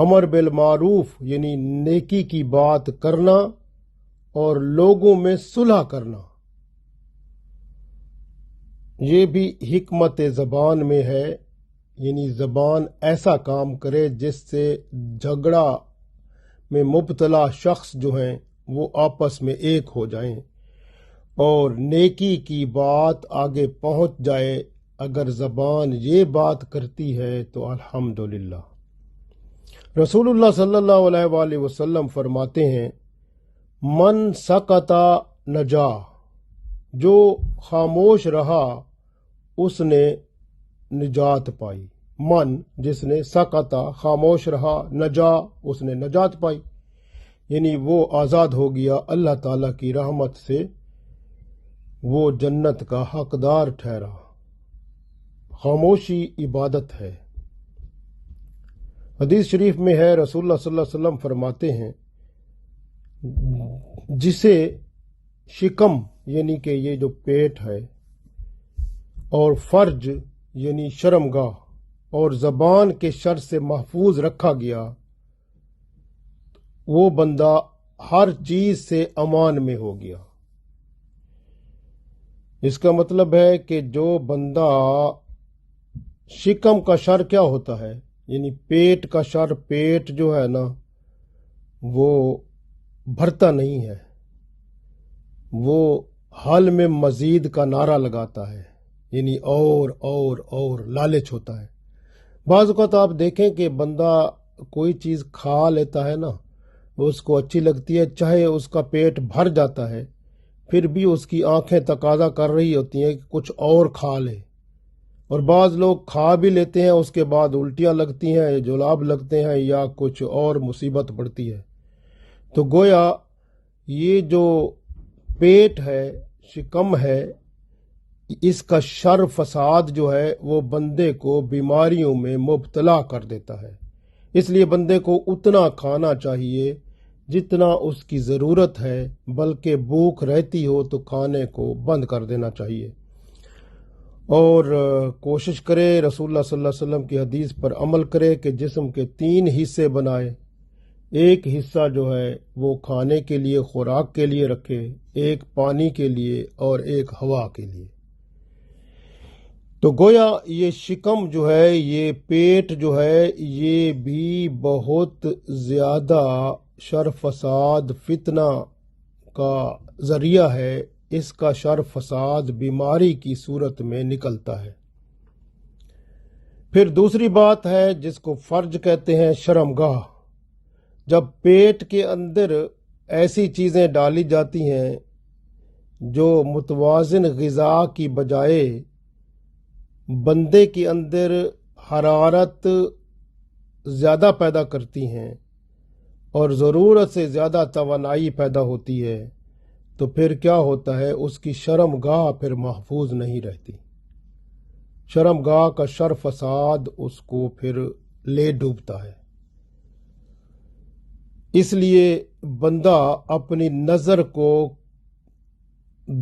امر بالمعروف یعنی نیکی کی بات کرنا اور لوگوں میں صلح کرنا، یہ بھی حکمت زبان میں ہے، یعنی زبان ایسا کام کرے جس سے جھگڑا میں مبتلا شخص جو ہیں وہ آپس میں ایک ہو جائیں اور نیکی کی بات آگے پہنچ جائے۔ اگر زبان یہ بات کرتی ہے تو الحمدللہ۔ رسول اللہ صلی اللہ علیہ وآلہ وسلم فرماتے ہیں، من سکتا نجا، جو خاموش رہا اس نے نجات پائی۔ من جس نے سکتا خاموش رہا، نجا اس نے نجات پائی، یعنی وہ آزاد ہو گیا اللہ تعالیٰ کی رحمت سے، وہ جنت کا حقدار ٹھہرا۔ خاموشی عبادت ہے۔ حدیث شریف میں ہے، رسول اللہ صلی اللہ علیہ وسلم فرماتے ہیں، جسے شکم یعنی کہ یہ جو پیٹ ہے اور فرج یعنی شرمگاہ اور زبان کے شر سے محفوظ رکھا گیا، وہ بندہ ہر چیز سے امان میں ہو گیا۔ اس کا مطلب ہے کہ جو بندہ شکم کا شر کیا ہوتا ہے، یعنی پیٹ کا شر، پیٹ جو ہے نا وہ بھرتا نہیں ہے، وہ حل میں مزید کا نعرہ لگاتا ہے، یعنی اور لالچ ہوتا ہے۔ بعض اوقات آپ دیکھیں کہ بندہ کوئی چیز کھا لیتا ہے نا، اس کو اچھی لگتی ہے، چاہے اس کا پیٹ بھر جاتا ہے، پھر بھی اس کی آنکھیں تقاضا کر رہی ہوتی ہیں کہ کچھ اور کھا لے۔ اور بعض لوگ کھا بھی لیتے ہیں، اس کے بعد الٹیاں لگتی ہیں، جلاب لگتے ہیں یا کچھ اور مصیبت پڑتی ہے۔ تو گویا یہ جو پیٹ ہے، شکم ہے، اس کا شر فساد جو ہے وہ بندے کو بیماریوں میں مبتلا کر دیتا ہے۔ اس لیے بندے کو اتنا کھانا چاہیے جتنا اس کی ضرورت ہے، بلکہ بھوک رہتی ہو تو کھانے کو بند کر دینا چاہیے، اور کوشش کرے رسول اللہ صلی اللہ علیہ وسلم کی حدیث پر عمل کرے کہ جسم کے 3 حصے بنائے، ایک حصہ جو ہے وہ کھانے کے لیے، خوراک کے لیے رکھے، ایک پانی کے لیے اور ایک ہوا کے لیے۔ تو گویا یہ شکم جو ہے، یہ پیٹ جو ہے، یہ بھی بہت زیادہ شر فساد فتنہ کا ذریعہ ہے۔ اس کا شر فساد بیماری کی صورت میں نکلتا ہے۔ پھر دوسری بات ہے جس کو فرج کہتے ہیں، شرمگاہ۔ جب پیٹ کے اندر ایسی چیزیں ڈالی جاتی ہیں جو متوازن غذا کی بجائے بندے کے اندر حرارت زیادہ پیدا کرتی ہیں اور ضرورت سے زیادہ توانائی پیدا ہوتی ہے، تو پھر کیا ہوتا ہے، اس کی شرمگاہ پھر محفوظ نہیں رہتی۔ شرمگاہ کا شر فساد اس کو پھر لے ڈوبتا ہے۔ اس لیے بندہ اپنی نظر کو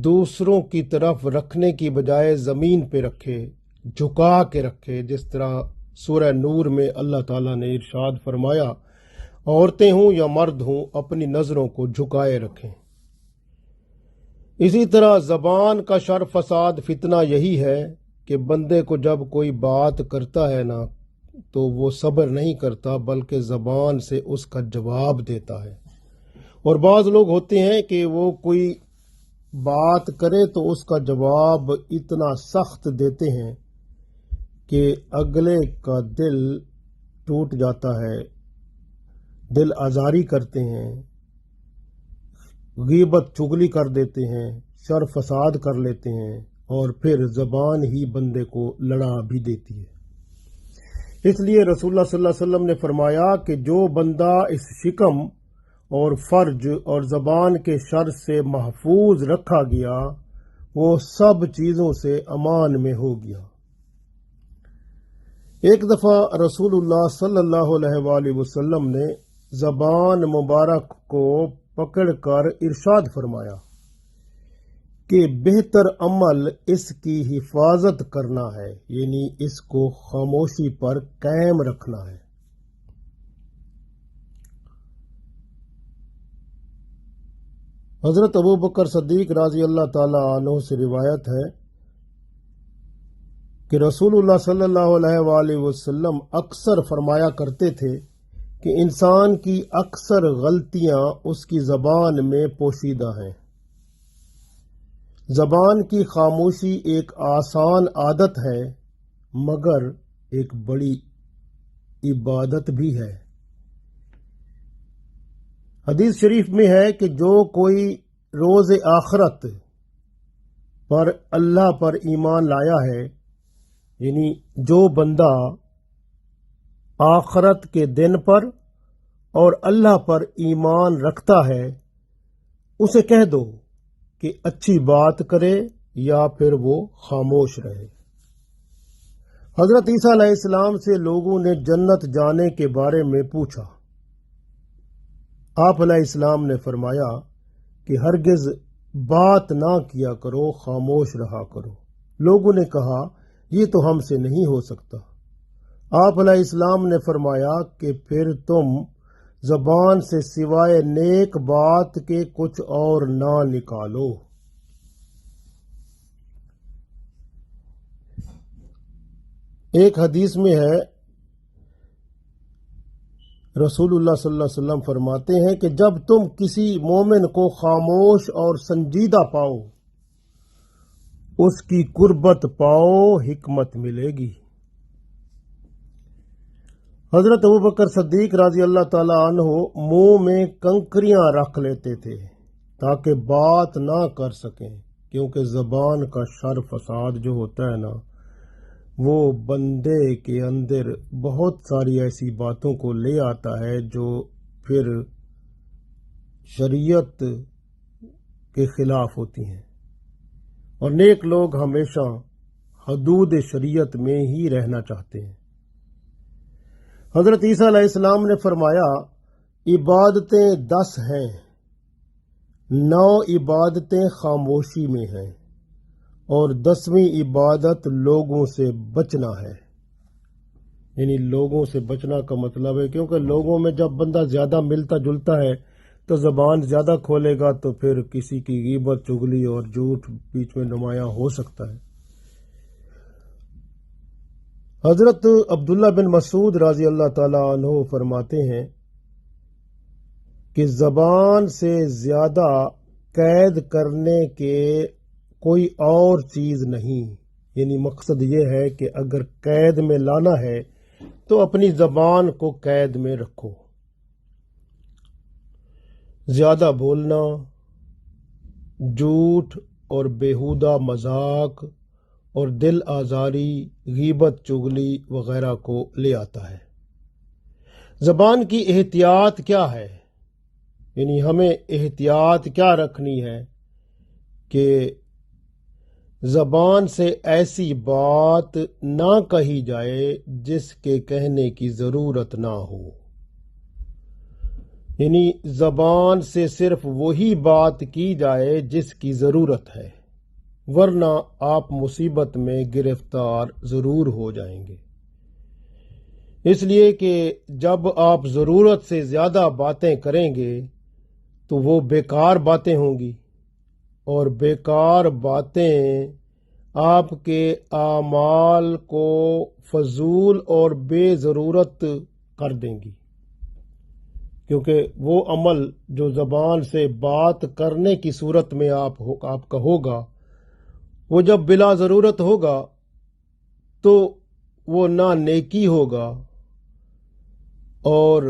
دوسروں کی طرف رکھنے کی بجائے زمین پہ رکھے، جھکا کے رکھے، جس طرح سورہ نور میں اللہ تعالیٰ نے ارشاد فرمایا، عورتیں ہوں یا مرد ہوں اپنی نظروں کو جھکائے رکھیں۔ اسی طرح زبان کا شر فساد فتنہ یہی ہے کہ بندے کو جب کوئی بات کرتا ہے نا تو وہ صبر نہیں کرتا، بلکہ زبان سے اس کا جواب دیتا ہے۔ اور بعض لوگ ہوتے ہیں کہ وہ کوئی بات کرے تو اس کا جواب اتنا سخت دیتے ہیں کہ اگلے کا دل ٹوٹ جاتا ہے، دل آزاری کرتے ہیں، غیبت چغلی کر دیتے ہیں، شر فساد کر لیتے ہیں، اور پھر زبان ہی بندے کو لڑا بھی دیتی ہے۔ اس لیے رسول اللہ صلی اللہ علیہ وسلم نے فرمایا کہ جو بندہ اس شکم اور فرج اور زبان کے شر سے محفوظ رکھا گیا، وہ سب چیزوں سے امان میں ہو گیا۔ ایک دفعہ رسول اللہ صلی اللہ علیہ وآلہ وسلم نے زبان مبارک کو پکڑ کر ارشاد فرمایا کہ بہتر عمل اس کی حفاظت کرنا ہے، یعنی اس کو خاموشی پر قائم رکھنا ہے۔ حضرت ابو بکر صدیق رضی اللہ تعالی عنہ سے روایت ہے کہ رسول اللہ صلی اللہ علیہ وآلہ وسلم اکثر فرمایا کرتے تھے کہ انسان کی اکثر غلطیاں اس کی زبان میں پوشیدہ ہیں۔ زبان کی خاموشی ایک آسان عادت ہے مگر ایک بڑی عبادت بھی ہے۔ حدیث شریف میں ہے کہ جو کوئی روز آخرت پر اللہ پر ایمان لایا ہے، یعنی جو بندہ آخرت کے دن پر اور اللہ پر ایمان رکھتا ہے، اسے کہہ دو کہ اچھی بات کرے یا پھر وہ خاموش رہے۔ حضرت عیسیٰ علیہ السلام سے لوگوں نے جنت جانے کے بارے میں پوچھا۔ آپ علیہ السلام نے فرمایا کہ ہرگز بات نہ کیا کرو، خاموش رہا کرو۔ لوگوں نے کہا یہ تو ہم سے نہیں ہو سکتا۔ آپ علیہ السلام نے فرمایا کہ پھر تم زبان سے سوائے نیک بات کے کچھ اور نہ نکالو۔ ایک حدیث میں ہے رسول اللہ صلی اللہ علیہ وسلم فرماتے ہیں کہ جب تم کسی مومن کو خاموش اور سنجیدہ پاؤ، اس کی قربت پاؤ، حکمت ملے گی۔ حضرت ابوبکر صدیق رضی اللہ تعالی عنہ منہ میں کنکریاں رکھ لیتے تھے تاکہ بات نہ کر سکیں، کیونکہ زبان کا شر فساد جو ہوتا ہے نا، وہ بندے کے اندر بہت ساری ایسی باتوں کو لے آتا ہے جو پھر شریعت کے خلاف ہوتی ہیں، اور نیک لوگ ہمیشہ حدود شریعت میں ہی رہنا چاہتے ہیں۔ حضرت عیسیٰ علیہ السلام نے فرمایا عبادتیں 10 ہیں، 9 عبادتیں خاموشی میں ہیں اور 10ویں عبادت لوگوں سے بچنا ہے۔ یعنی لوگوں سے بچنا کا مطلب ہے کیونکہ لوگوں میں جب بندہ زیادہ ملتا جلتا ہے تو زبان زیادہ کھولے گا تو پھر کسی کی غیبت، چغلی اور جھوٹ بیچ میں نمایاں ہو سکتا ہے۔ حضرت عبداللہ بن مسعود رضی اللہ تعالی عنہ فرماتے ہیں کہ زبان سے زیادہ قید کرنے کے کوئی اور چیز نہیں، یعنی مقصد یہ ہے کہ اگر قید میں لانا ہے تو اپنی زبان کو قید میں رکھو۔ زیادہ بولنا جھوٹ اور بیہودہ مذاق اور دل آزاری، غیبت، چغلی وغیرہ کو لے آتا ہے۔ زبان کی احتیاط کیا ہے؟ یعنی ہمیں احتیاط کیا رکھنی ہے کہ زبان سے ایسی بات نہ کہی جائے جس کے کہنے کی ضرورت نہ ہو۔ یعنی زبان سے صرف وہی بات کی جائے جس کی ضرورت ہے، ورنہ آپ مصیبت میں گرفتار ضرور ہو جائیں گے۔ اس لیے کہ جب آپ ضرورت سے زیادہ باتیں کریں گے تو وہ بیکار باتیں ہوں گی، اور بیکار باتیں آپ کے اعمال کو فضول اور بے ضرورت کر دیں گی، کیونکہ وہ عمل جو زبان سے بات کرنے کی صورت میں آپ کا ہوگا، وہ جب بلا ضرورت ہوگا تو وہ نہ نیکی ہوگا اور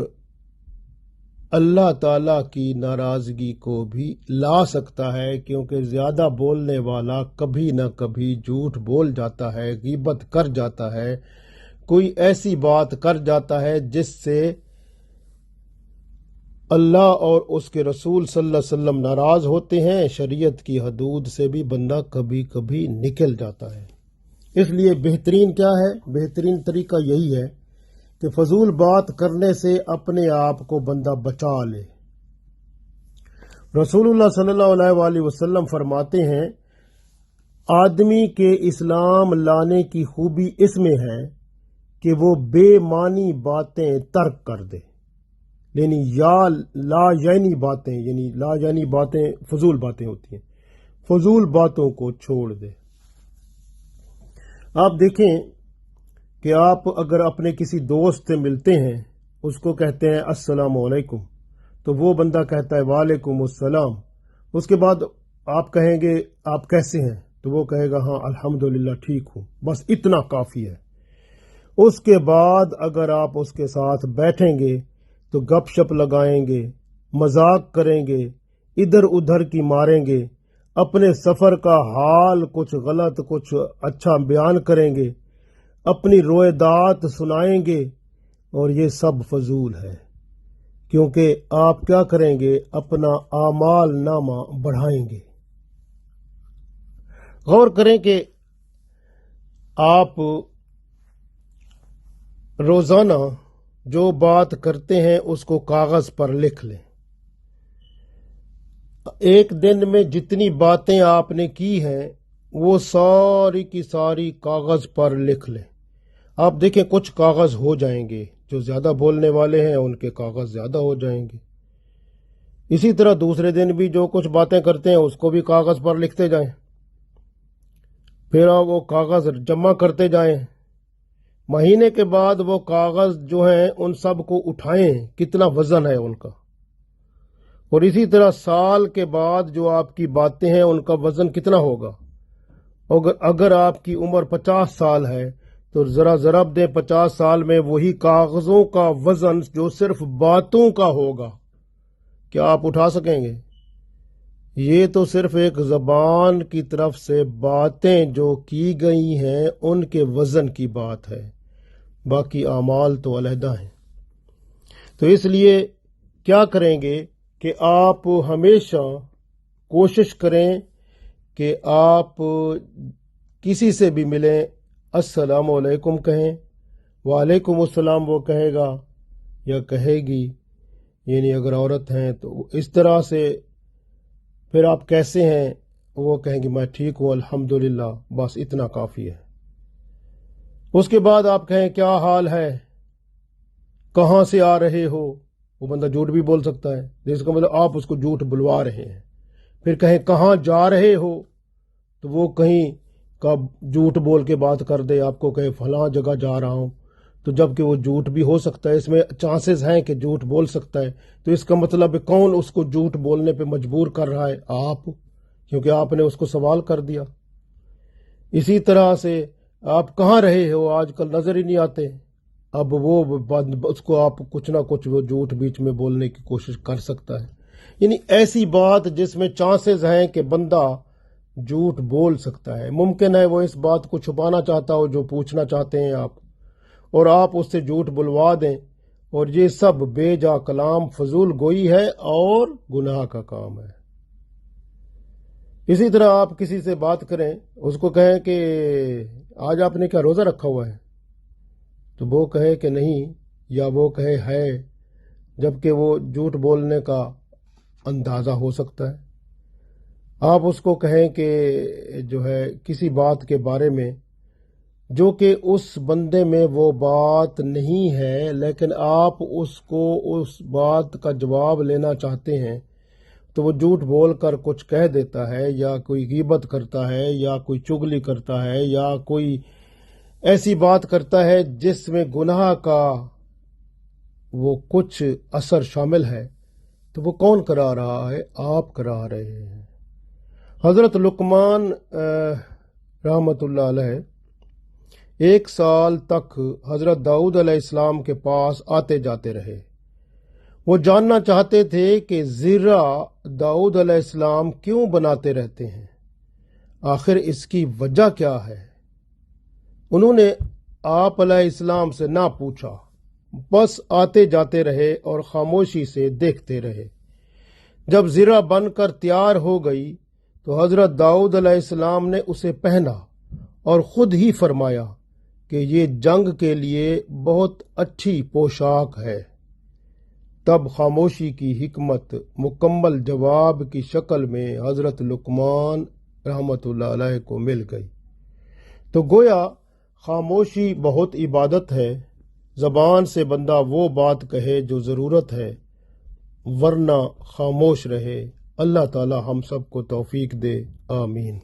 اللہ تعالی کی ناراضگی کو بھی لا سکتا ہے، کیونکہ زیادہ بولنے والا کبھی نہ کبھی جھوٹ بول جاتا ہے، غیبت کر جاتا ہے، کوئی ایسی بات کر جاتا ہے جس سے اللہ اور اس کے رسول صلی اللہ علیہ وسلم ناراض ہوتے ہیں۔ شریعت کی حدود سے بھی بندہ کبھی کبھی نکل جاتا ہے۔ اس لیے بہترین کیا ہے؟ بہترین طریقہ یہی ہے کہ فضول بات کرنے سے اپنے آپ کو بندہ بچا لے۔ رسول اللہ صلی اللہ علیہ وآلہ وسلم فرماتے ہیں آدمی کے اسلام لانے کی خوبی اس میں ہے کہ وہ بے معنی باتیں ترک کر دے، یعنی یا لا یعنی باتیں، یعنی لا یعنی باتیں فضول باتیں ہوتی ہیں، فضول باتوں کو چھوڑ دے۔ آپ دیکھیں کہ آپ اگر اپنے کسی دوست سے ملتے ہیں، اس کو کہتے ہیں السلام علیکم، تو وہ بندہ کہتا ہے وعلیکم السلام، اس کے بعد آپ کہیں گے آپ کیسے ہیں، تو وہ کہے گا ہاں الحمدللہ ٹھیک ہوں، بس اتنا کافی ہے۔ اس کے بعد اگر آپ اس کے ساتھ بیٹھیں گے تو گپ شپ لگائیں گے، مذاق کریں گے، ادھر ادھر کی ماریں گے، اپنے سفر کا حال کچھ غلط کچھ اچھا بیان کریں گے، اپنی رویدات سنائیں گے، اور یہ سب فضول ہے، کیونکہ آپ کیا کریں گے، اپنا اعمال نامہ بڑھائیں گے۔ غور کریں کہ آپ روزانہ جو بات کرتے ہیں اس کو کاغذ پر لکھ لیں۔ ایک دن میں جتنی باتیں آپ نے کی ہیں وہ ساری کی ساری کاغذ پر لکھ لیں۔ آپ دیکھیں کچھ کاغذ ہو جائیں گے، جو زیادہ بولنے والے ہیں ان کے کاغذ زیادہ ہو جائیں گے۔ اسی طرح دوسرے دن بھی جو کچھ باتیں کرتے ہیں اس کو بھی کاغذ پر لکھتے جائیں، پھر آپ وہ کاغذ جمع کرتے جائیں۔ مہینے کے بعد وہ کاغذ جو ہیں ان سب کو اٹھائیں، کتنا وزن ہے ان کا، اور اسی طرح سال کے بعد جو آپ کی باتیں ہیں ان کا وزن کتنا ہوگا۔ اگر آپ کی عمر 50 سال ہے تو ذرا ضرب دیں 50 سال میں وہی کاغذوں کا وزن جو صرف باتوں کا ہوگا، کیا آپ اٹھا سکیں گے؟ یہ تو صرف ایک زبان کی طرف سے باتیں جو کی گئی ہیں ان کے وزن کی بات ہے، باقی اعمال تو علیحدہ ہیں۔ تو اس لیے کیا کریں گے کہ آپ ہمیشہ کوشش کریں کہ آپ کسی سے بھی ملیں السلام علیکم کہیں، وعلیکم السلام وہ کہے گا یا کہے گی، یعنی اگر عورت ہیں تو اس طرح سے، پھر آپ کیسے ہیں وہ کہیں گے میں ٹھیک ہوں الحمدللہ، بس اتنا کافی ہے۔ اس کے بعد آپ کہیں کیا حال ہے، کہاں سے آ رہے ہو، وہ بندہ جھوٹ بھی بول سکتا ہے، جس کا مطلب آپ اس کو جھوٹ بلوا رہے ہیں۔ پھر کہیں کہاں جا رہے ہو، تو وہ کہیں کا جھوٹ بول کے بات کر دے، آپ کو کہے فلاں جگہ جا رہا ہوں، تو جب کہ وہ جھوٹ بھی ہو سکتا ہے، اس میں چانسز ہیں کہ جھوٹ بول سکتا ہے، تو اس کا مطلب کون اس کو جھوٹ بولنے پہ مجبور کر رہا ہے؟ آپ، کیونکہ آپ نے اس کو سوال کر دیا۔ اسی طرح سے آپ کہاں رہے ہو، آج کل نظر ہی نہیں آتے، اب وہ اس کو آپ کچھ نہ کچھ وہ جھوٹ بیچ میں بولنے کی کوشش کر سکتا ہے، یعنی ایسی بات جس میں چانسز ہیں کہ بندہ جھوٹ بول سکتا ہے۔ ممکن ہے وہ اس بات کو چھپانا چاہتا ہو جو پوچھنا چاہتے ہیں آپ، اور آپ اس سے جھوٹ بلوا دیں، اور یہ سب بے جا کلام فضول گوئی ہے اور گناہ کا کام ہے۔ اسی طرح آپ کسی سے بات کریں، اس کو کہیں کہ آج آپ نے کیا روزہ رکھا ہوا ہے، تو وہ کہے کہ نہیں، یا وہ کہے ہے، جبکہ وہ جھوٹ بولنے کا اندازہ ہو سکتا ہے۔ آپ اس کو کہیں کہ جو ہے کسی بات کے بارے میں جو کہ اس بندے میں وہ بات نہیں ہے، لیکن آپ اس کو اس بات کا جواب لینا چاہتے ہیں، تو وہ جھوٹ بول کر کچھ کہہ دیتا ہے، یا کوئی غیبت کرتا ہے، یا کوئی چغلی کرتا ہے، یا کوئی ایسی بات کرتا ہے جس میں گناہ کا وہ کچھ اثر شامل ہے، تو وہ کون کرا رہا ہے؟ آپ کرا رہے ہیں۔ حضرت لقمان رحمت اللہ علیہ 1 سال تک حضرت داؤد علیہ السلام کے پاس آتے جاتے رہے۔ وہ جاننا چاہتے تھے کہ زرہ داؤد علیہ السلام کیوں بناتے رہتے ہیں، آخر اس کی وجہ کیا ہے۔ انہوں نے آپ علیہ السلام سے نہ پوچھا، بس آتے جاتے رہے اور خاموشی سے دیکھتے رہے۔ جب زرہ بن کر تیار ہو گئی تو حضرت داؤد علیہ السلام نے اسے پہنا اور خود ہی فرمایا کہ یہ جنگ کے لیے بہت اچھی پوشاک ہے۔ تب خاموشی کی حکمت مکمل جواب کی شکل میں حضرت لقمان رحمت اللہ علیہ کو مل گئی۔ تو گویا خاموشی بہت عبادت ہے، زبان سے بندہ وہ بات کہے جو ضرورت ہے، ورنہ خاموش رہے۔ اللہ تعالی ہم سب کو توفیق دے، آمین۔